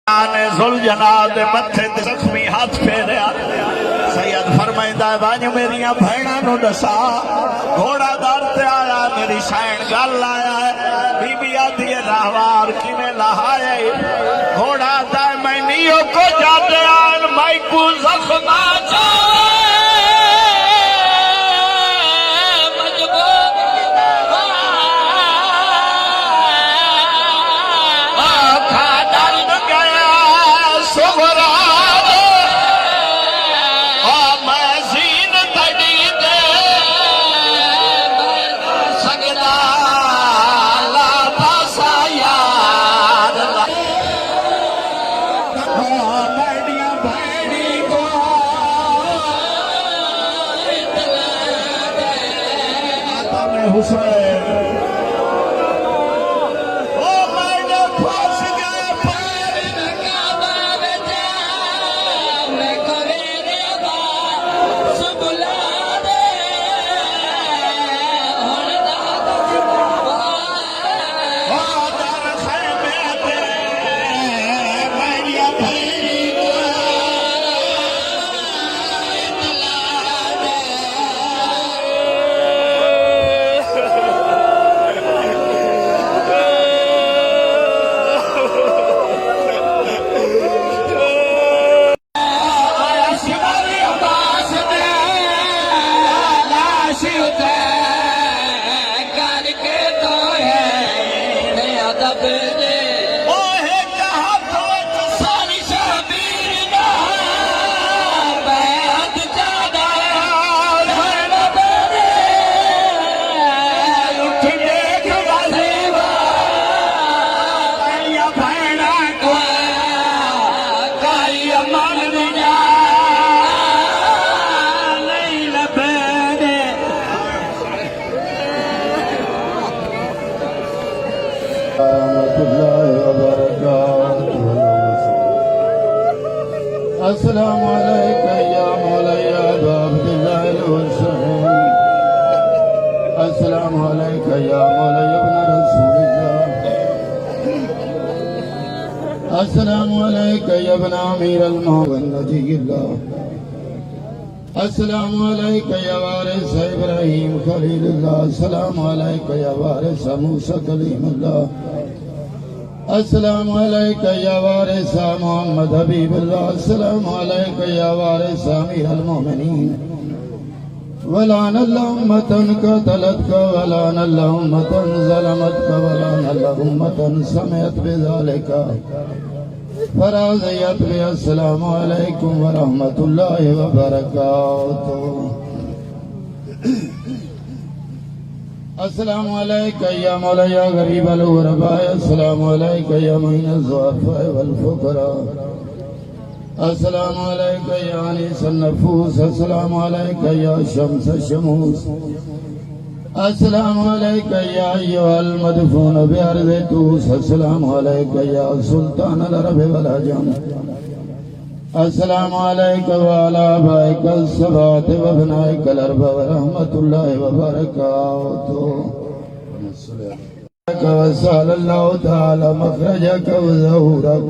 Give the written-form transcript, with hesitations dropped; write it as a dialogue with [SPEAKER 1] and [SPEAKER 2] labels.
[SPEAKER 1] जुलजनाद मथे ते जख्मी हाथ फेरिया। सैयद फरमाइंदा वंज मेरिया भैणां नूं दसा घोड़ा दर ते आया मेरी शैन गल आया है। बीबी आदि राहवार किवें लहाए घोड़ा दा मैनियो को जाते आन माइकू जख्मा
[SPEAKER 2] अस्सलामु अलैका या मौलाया अबा अब्दुल्लाह अल-हुसैन। अस्सलामु अलैका या मौलाया इब्न रसूलिल्लाह। अस्सलामु अलैका या इब्न अमीर अल-मोमिनीन नजील्लाह। अस्सलामु अलैका या वारिस इब्राहीम खलीलुल्लाह। अस्सलामु अलैका या वारिस मूसा कलीमुल्लाह। अस्सलामु अलैका या वारिस मोहम्मद हबीबुल्लाह। अस्सलामु अलैका या वारिस अमीर अल-मोमिनीन। वलान अल्लाह उम्मतन कतलतका वलान अल्लाह उम्मतन ज़लमतका वलान अल्लाह उम्मतन समिअत बिज़ालिका फराज़ियत बि। अस्सलामु अलैकुम व रहमतुल्लाहि व बरकातुहू। अस्सलामु अलैका या मौलाया गरीब अल-गुरबा। अस्सलामु अलैका या मुईन अज़-ज़ुअफ़ा वल फुक़रा। अस्सलामु अलैका या अनीस अन-नफूस। अस्सलामु अलैका या शम्स अश-शमूस। अस्सलामु अलैका या अय्युहल मदफून बिअर्ज़ तूस। अस्सलामु अलैका या सुल्तान अल-अरब वल अजम। अस्सलामु अलैका व अला आबाइका अस्सबात व अबनाइका अल-अर्बा व रहमतुल्लाहि व बरकातुहू। व सल्लल्लाहु तआला मखरजक व ज़हूरक